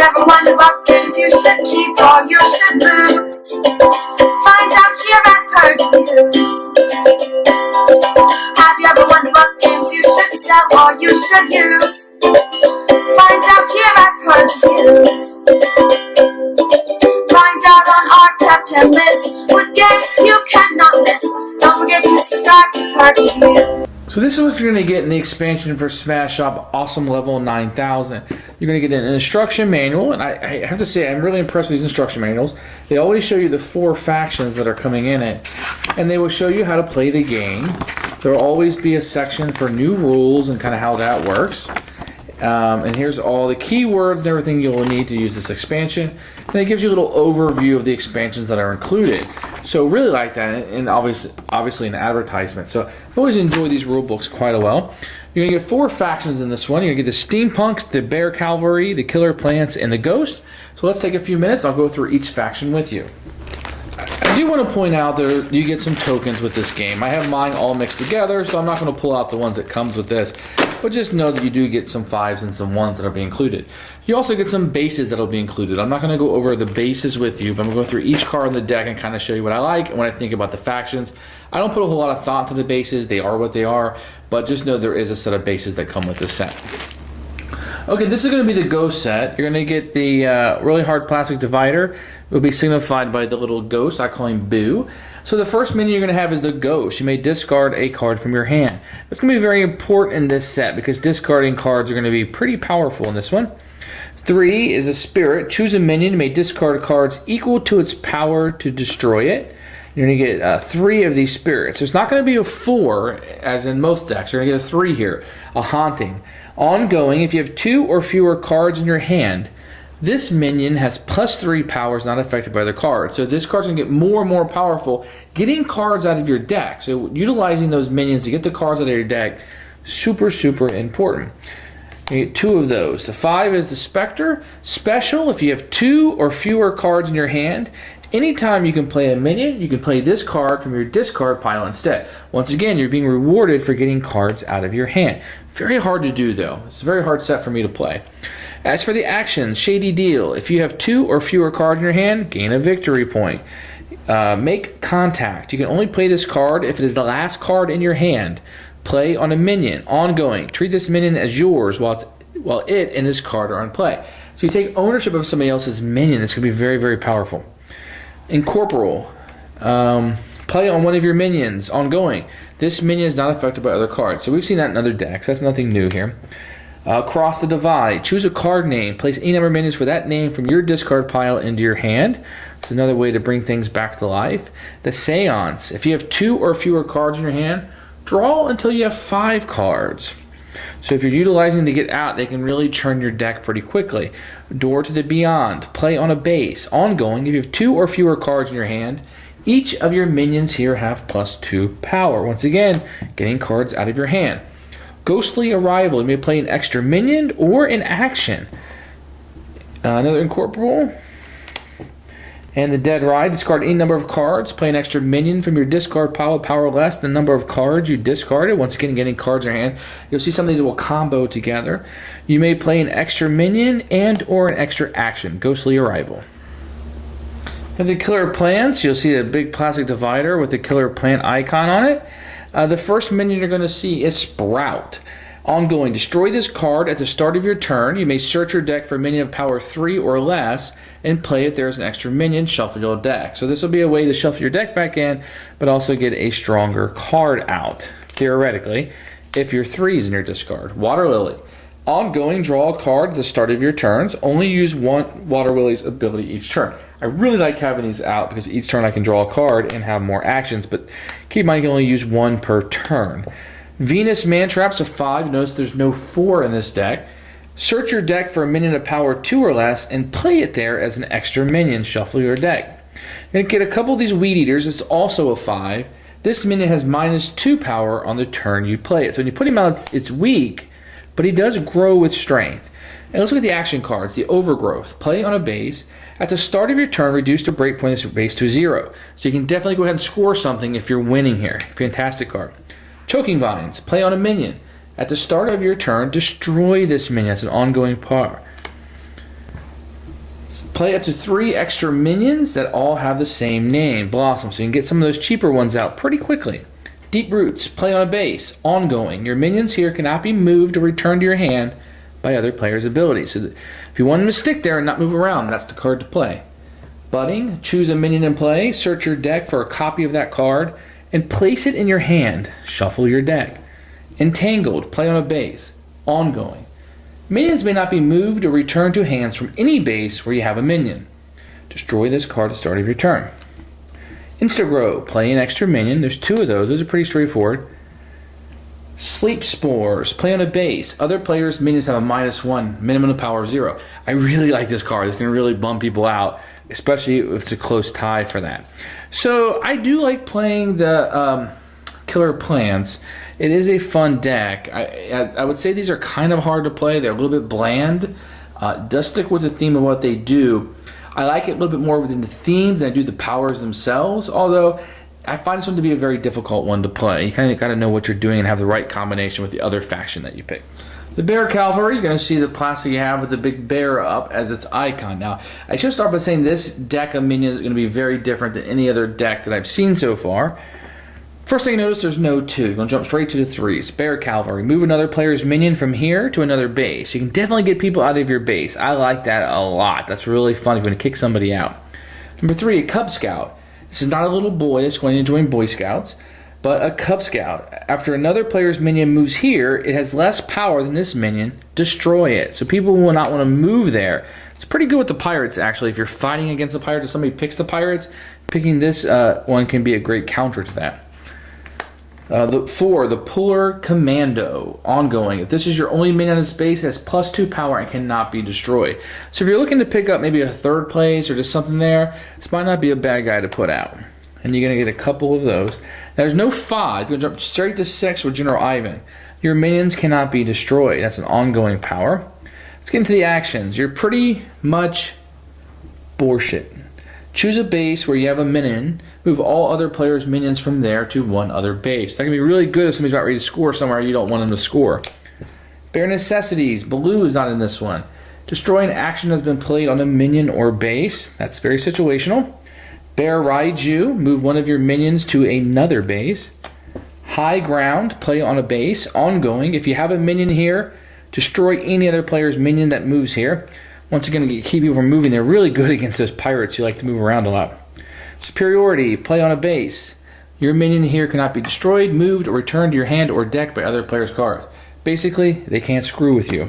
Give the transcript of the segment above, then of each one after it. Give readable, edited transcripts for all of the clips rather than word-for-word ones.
you ever wondered what games you should keep or you should lose? Find out here at Purge Reviews. Have you ever wondered what games you should sell or you should use? Find out here at Purge Reviews. Find out on our top 10 list what games you cannot miss. Don't forget to subscribe to Purge Reviews. So this is what you're going to get in the expansion for Smash Shop Awesome Level 9000. You're going to get an instruction manual, and I have to say I'm really impressed with these instruction manuals. They always show you the 4 factions that are coming in it, and they will show you how to play the game. There will always be a section for new rules and kind of how that works. And here's all the keywords and everything you'll need to use this expansion. And it gives you a little overview of the expansions that are included. So really like that, and obviously an advertisement. So I've always enjoyed these rule books quite a well. You're going to get 4 factions in this one. You're going to get the Steampunks, the Bear Cavalry, the Killer Plants, and the Ghost. So let's take a few minutes. I'll go through each faction with you. I do want to point out that you get some tokens with this game. I have mine all mixed together, so I'm not going to pull out the ones that comes with this. But just know that you do get some 5s and some 1s that will be included. You also get some bases that will be included. I'm not going to go over the bases with you, but I'm going to go through each card in the deck and kind of show you what I like and what I think about the factions. I don't put a whole lot of thought into the bases. They are what they are, but just know there is a set of bases that come with this set. Okay, this is going to be the Ghost set. You're going to get the really hard plastic divider. It will be signified by the little ghost. I call him Boo. So the first minion you're going to have is the Ghost. You may discard a card from your hand. That's going to be very important in this set because discarding cards are going to be pretty powerful in this one. 3 is a Spirit. Choose a minion. You may discard cards equal to its power to destroy it. You're going to get 3 of these Spirits. There's not going to be a 4 as in most decks. You're going to get a 3 here. A Haunting. Ongoing, if you have 2 or fewer cards in your hand, this minion has +3 powers not affected by other cards. So this card's going to get more and more powerful, getting cards out of your deck. So utilizing those minions to get the cards out of your deck, super, super important. You get 2 of those. The 5 is the Specter Special. If you have 2 or fewer cards in your hand, anytime you can play a minion, you can play this card from your discard pile instead. Once again, you're being rewarded for getting cards out of your hand. Very hard to do, though. It's a very hard set for me to play. As for the action, Shady Deal. If you have 2 or fewer cards in your hand, gain a victory point. Make Contact. You can only play this card if it is the last card in your hand. Play on a minion. Ongoing. Treat this minion as yours while it and this card are in play. So you take ownership of somebody else's minion. This can be very, very powerful. Incorporeal. Play on one of your minions. Ongoing. This minion is not affected by other cards. So we've seen that in other decks. That's nothing new here. Cross the Divide. Choose a card name. Place any number of minions for that name from your discard pile into your hand. It's another way to bring things back to life. The Seance. If you have 2 or fewer cards in your hand, draw until you have 5 cards. So if you're utilizing to get out, they can really churn your deck pretty quickly. Door to the Beyond. Play on a base. Ongoing. If you have 2 or fewer cards in your hand, each of your minions here have +2 power. Once again, getting cards out of your hand. Ghostly Arrival. You may play an extra minion or an action. Another incorporeal. And the Dead Ride. Discard any number of cards. Play an extra minion from your discard pile with power less than the number of cards you discarded. Once again, getting cards in your hand. You'll see some of these will combo together. You may play an extra minion and or an extra action. Ghostly Arrival. And the Killer Plants, you'll see a big plastic divider with the Killer Plant icon on it. The first minion you're going to see is Sprout. Ongoing, destroy this card at the start of your turn. You may search your deck for a minion of power 3 or less and play it there as an extra minion. Shuffle your deck. So this will be a way to shuffle your deck back in, but also get a stronger card out, theoretically, if your 3 is in your discard. Water Lily. Ongoing, draw a card at the start of your turns. Only use 1 Water Lily's ability each turn. I really like having these out because each turn I can draw a card and have more actions, but keep in mind you can only use 1 per turn. Venus Mantraps of 5. Notice there's no 4 in this deck. Search your deck for a minion of power 2 or less and play it there as an extra minion. Shuffle your deck. You're going to get a couple of these Weed Eaters. It's also a 5. This minion has -2 power on the turn you play it. So when you put him out, it's weak, but he does grow with strength. And let's look at the action cards. The Overgrowth. Play on a base. At the start of your turn, reduce the breakpoint of this base to 0. So you can definitely go ahead and score something if you're winning here. Fantastic card. Choking Vines. Play on a minion. At the start of your turn, destroy this minion. That's an ongoing power. Play up to 3 extra minions that all have the same name, Blossom, so you can get some of those cheaper ones out pretty quickly. Deep Roots, play on a base, ongoing. Your minions here cannot be moved or returned to your hand by other players' abilities. So if you want them to stick there and not move around, that's the card to play. Budding, choose a minion in play, search your deck for a copy of that card, and place it in your hand. Shuffle your deck. Entangled, play on a base, ongoing. Minions may not be moved or returned to hands from any base where you have a minion. Destroy this card at the start of your turn. Instagrow, play an extra minion. There's 2 of those. Those are pretty straightforward. Sleep Spores, play on a base. Other players' minions have a -1, minimum of power of 0. I really like this card. It's going to really bum people out, especially if it's a close tie for that. So I do like playing the Killer Plants. It is a fun deck. I would say these are kind of hard to play. They're a little bit bland. Does stick with the theme of what they do. I like it a little bit more within the theme than I do the powers themselves, although I find this one to be a very difficult one to play. You kind of got to know what you're doing and have the right combination with the other faction that you pick. The Bear Cavalry, you're going to see the plastic you have with the big bear up as its icon. Now, I should start by saying this deck of minions is going to be very different than any other deck that I've seen so far. First thing you notice, there's no 2. You're going to jump straight to the 3s. Bear Cavalry. Move another player's minion from here to another base. You can definitely get people out of your base. I like that a lot. That's really fun if you're going to kick somebody out. Number 3, a Cub Scout. This is not a little boy that's going to join Boy Scouts, but a Cub Scout. After another player's minion moves here, it has less power than this minion. Destroy it. So people will not want to move there. It's pretty good with the pirates, actually. If you're fighting against the pirates, if somebody picks the pirates, picking this one can be a great counter to that. The 4, the Puller Commando, ongoing. If this is your only minion in space, it has +2 power and cannot be destroyed. So if you're looking to pick up maybe a 3rd place or just something there, this might not be a bad guy to put out. And you're going to get a couple of those. Now, there's no 5. You're going to jump straight to 6 with General Ivan. Your minions cannot be destroyed. That's an ongoing power. Let's get into the actions. You're pretty much bullshit. Choose a base where you have a minion. Move all other players' minions from there to one other base. That can be really good if somebody's about ready to score somewhere you don't want them to score. Bare Necessities. Blue is not in this one. Destroy an action that has been played on a minion or base. That's very situational. Bear Raiju. Move one of your minions to another base. High Ground. Play on a base. Ongoing. If you have a minion here, destroy any other player's minion that moves here. Once again, to keep people from moving, they're really good against those pirates who like to move around a lot. Superiority, play on a base. Your minion here cannot be destroyed, moved, or returned to your hand or deck by other players' cards. Basically, they can't screw with you.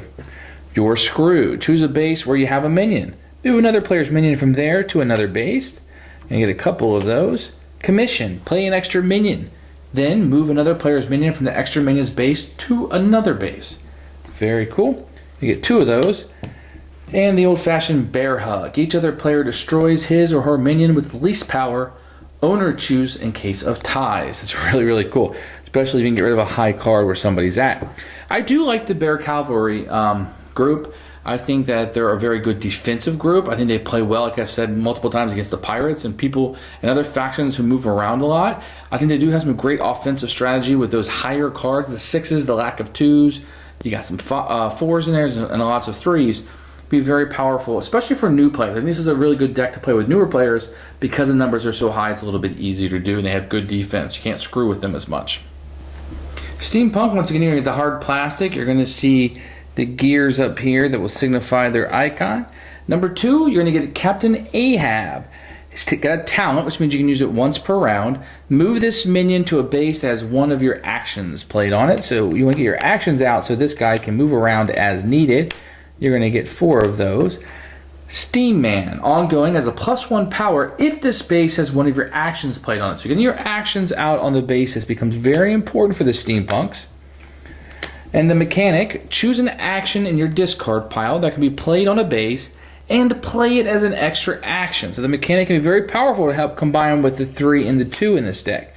You're screwed. Choose a base where you have a minion. Move another player's minion from there to another base. And you get a couple of those. Commission, play an extra minion. Then move another player's minion from the extra minion's base to another base. Very cool. You get 2 of those. And the old-fashioned bear hug. Each other player destroys his or her minion with least power. Owner choose in case of ties. It's really, really cool. Especially if you can get rid of a high card where somebody's at. I do like the Bear Cavalry group. I think that they're a very good defensive group. I think they play well, like I've said multiple times, against the pirates and people and other factions who move around a lot. I think they do have some great offensive strategy with those higher cards, the 6s, the lack of 2s. You got some 4s in there and lots of 3s. Be very powerful, especially for new players. I think this is a really good deck to play with newer players because the numbers are so high. It's a little bit easier to do, and they have good defense. You can't screw with them as much. Steampunk, once again, you're going to get the hard plastic. You're going to see the gears up here that will signify their icon. Number 2, you're going to get Captain Ahab. He's got a talent, which means you can use it once per round. Move this minion to a base that has one of your actions played on it. So you want to get your actions out so this guy can move around as needed. You're going to get 4 of those. Steam Man, ongoing, has a +1 power if this base has one of your actions played on it. So getting your actions out on the basis becomes very important for the Steampunks. And the Mechanic, choose an action in your discard pile that can be played on a base and play it as an extra action. So the Mechanic can be very powerful to help combine with the 3 and the 2 in this deck.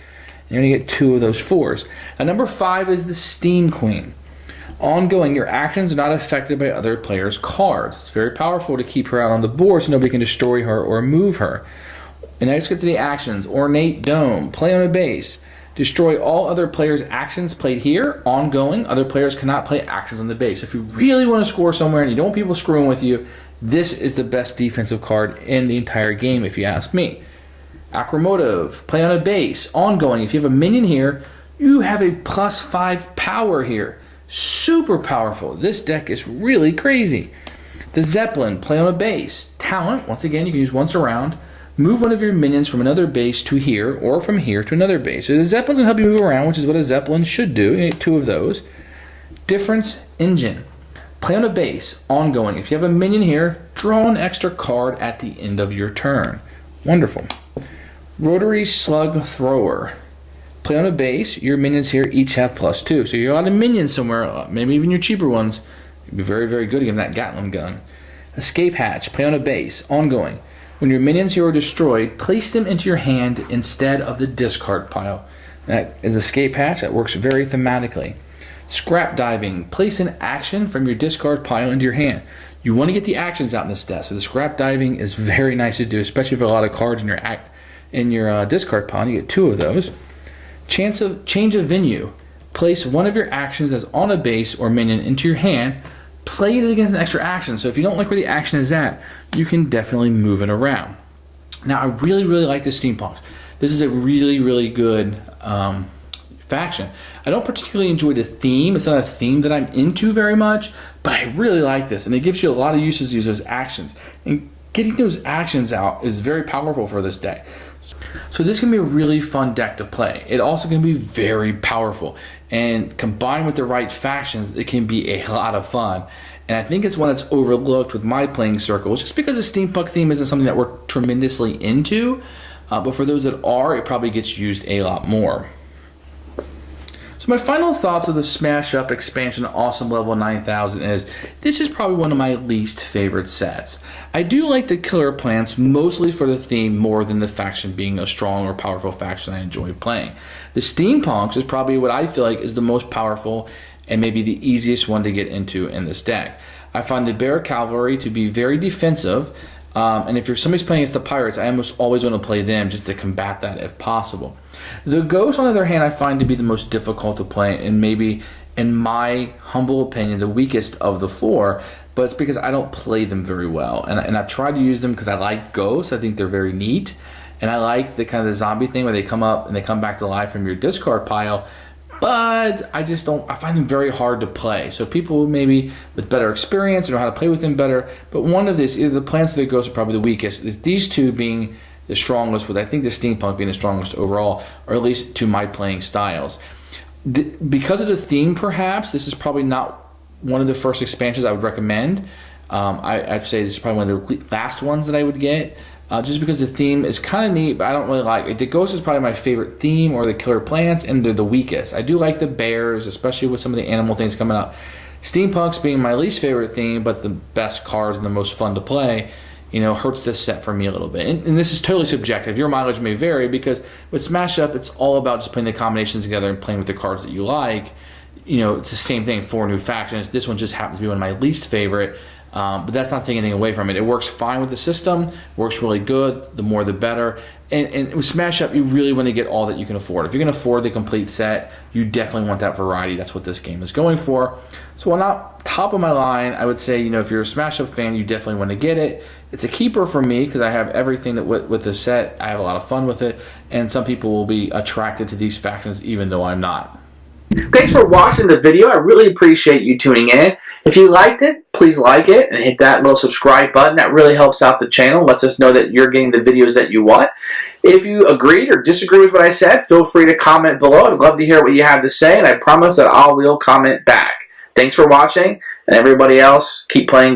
You're going to get 2 of those 4s. And number 5 is the Steam Queen. Ongoing, your actions are not affected by other players' cards. It's very powerful to keep her out on the board so nobody can destroy her or move her. And next, get to the actions. Ornate Dome, play on a base. Destroy all other players' actions played here. Ongoing, other players cannot play actions on the base. If you really want to score somewhere and you don't want people screwing with you, This is the best defensive card in the entire game, if you ask me. Acromotive, play on a base, ongoing. If you have a minion here, you have a +5 power here. Super powerful. This deck is really crazy. The Zeppelin, play on a base. Talent, once again, you can use once around. Move one of your minions from another base to here, or from here to another base. So the Zeppelin's going to help you move around, which is what a Zeppelin should do. You need 2 of those. Difference Engine. Play on a base, ongoing. If you have a minion here, draw an extra card at the end of your turn. Wonderful. Rotary Slug Thrower. Play on a base, your minions here each have +2. So you're out of minions somewhere, maybe even your cheaper ones. You'd be very, very good against that Gatling gun. Escape Hatch. Play on a base, ongoing. When your minions here are destroyed, place them into your hand instead of the discard pile. That is Escape Hatch. That works very thematically. Scrap Diving. Place an action from your discard pile into your hand. You want to get the actions out in this deck, so the Scrap Diving is very nice to do, especially if you have a lot of cards in your discard pile. You get 2 of those. Change of Venue. Place one of your actions that's on a base or minion into your hand. Play it against an extra action. So if you don't like where the action is at, you can definitely move it around. Now, I really, really like the Steampunks. This is a really, really good faction. I don't particularly enjoy the theme. It's not a theme that I'm into very much, but I really like this. And it gives you a lot of uses to use those actions. And getting those actions out is very powerful for this deck. So this can be a really fun deck to play. It also can be very powerful. And combined with the right factions, it can be a lot of fun. And I think it's one that's overlooked with my playing circles, just because the steampunk theme isn't something that we're tremendously into. But for those that are, it probably gets used a lot more. So my final thoughts of the Smash Up expansion Awesome Level 9000 is, this is probably one of my least favorite sets. I do like the killer plants mostly for the theme more than the faction being a strong or powerful faction I enjoy playing. The Steampunks is probably what I feel like is the most powerful and maybe the easiest one to get into in this deck. I find the Bear Cavalry to be very defensive, and if somebody's playing against the Pirates, I almost always want to play them just to combat that if possible. The Ghosts, on the other hand, I find to be the most difficult to play, and maybe, in my humble opinion, the weakest of the 4, but it's because I don't play them very well. And I've tried to use them because I like Ghosts. I think they're very neat. And I like the kind of the zombie thing where they come up and they come back to life from your discard pile. But I just don't, I find them very hard to play. So people maybe with better experience or know how to play with them better. But one of these, either the plants or the Ghosts are probably the weakest. These two being the strongest, with I think the Steampunk being the strongest overall, or at least to my playing styles. Because of the theme, perhaps, this is probably not one of the first expansions I would recommend. I'd say this is probably one of the last ones that I would get. Just because the theme is kind of neat, but I don't really like it. The Ghost is probably my favorite theme, or the Killer Plants, and they're the weakest. I do like the bears, especially with some of the animal things coming up. Steampunks being my least favorite theme, but the best cards and the most fun to play, hurts this set for me a little bit. And this is totally subjective. Your mileage may vary, because with Smash Up, it's all about just putting the combinations together and playing with the cards that you like. It's the same thing, 4 new factions. This one just happens to be one of my least favorite. But that's not taking anything away from it. It works fine with the system, works really good, the more the better. And with Smash Up, you really want to get all that you can afford. If you can afford the complete set, you definitely want that variety. That's what this game is going for. So on top of my line, I would say, if you're a Smash Up fan, you definitely want to get it. It's a keeper for me because I have everything that with the set. I have a lot of fun with it. And some people will be attracted to these factions even though I'm not. Thanks for watching the video. I really appreciate you tuning in. If you liked it, please like it and hit that little subscribe button. That really helps out the channel, lets us know that you're getting the videos that you want. If you agreed or disagree with what I said, feel free to comment below. I'd love to hear what you have to say, and I promise that I will comment back. Thanks for watching, and everybody else, keep playing games.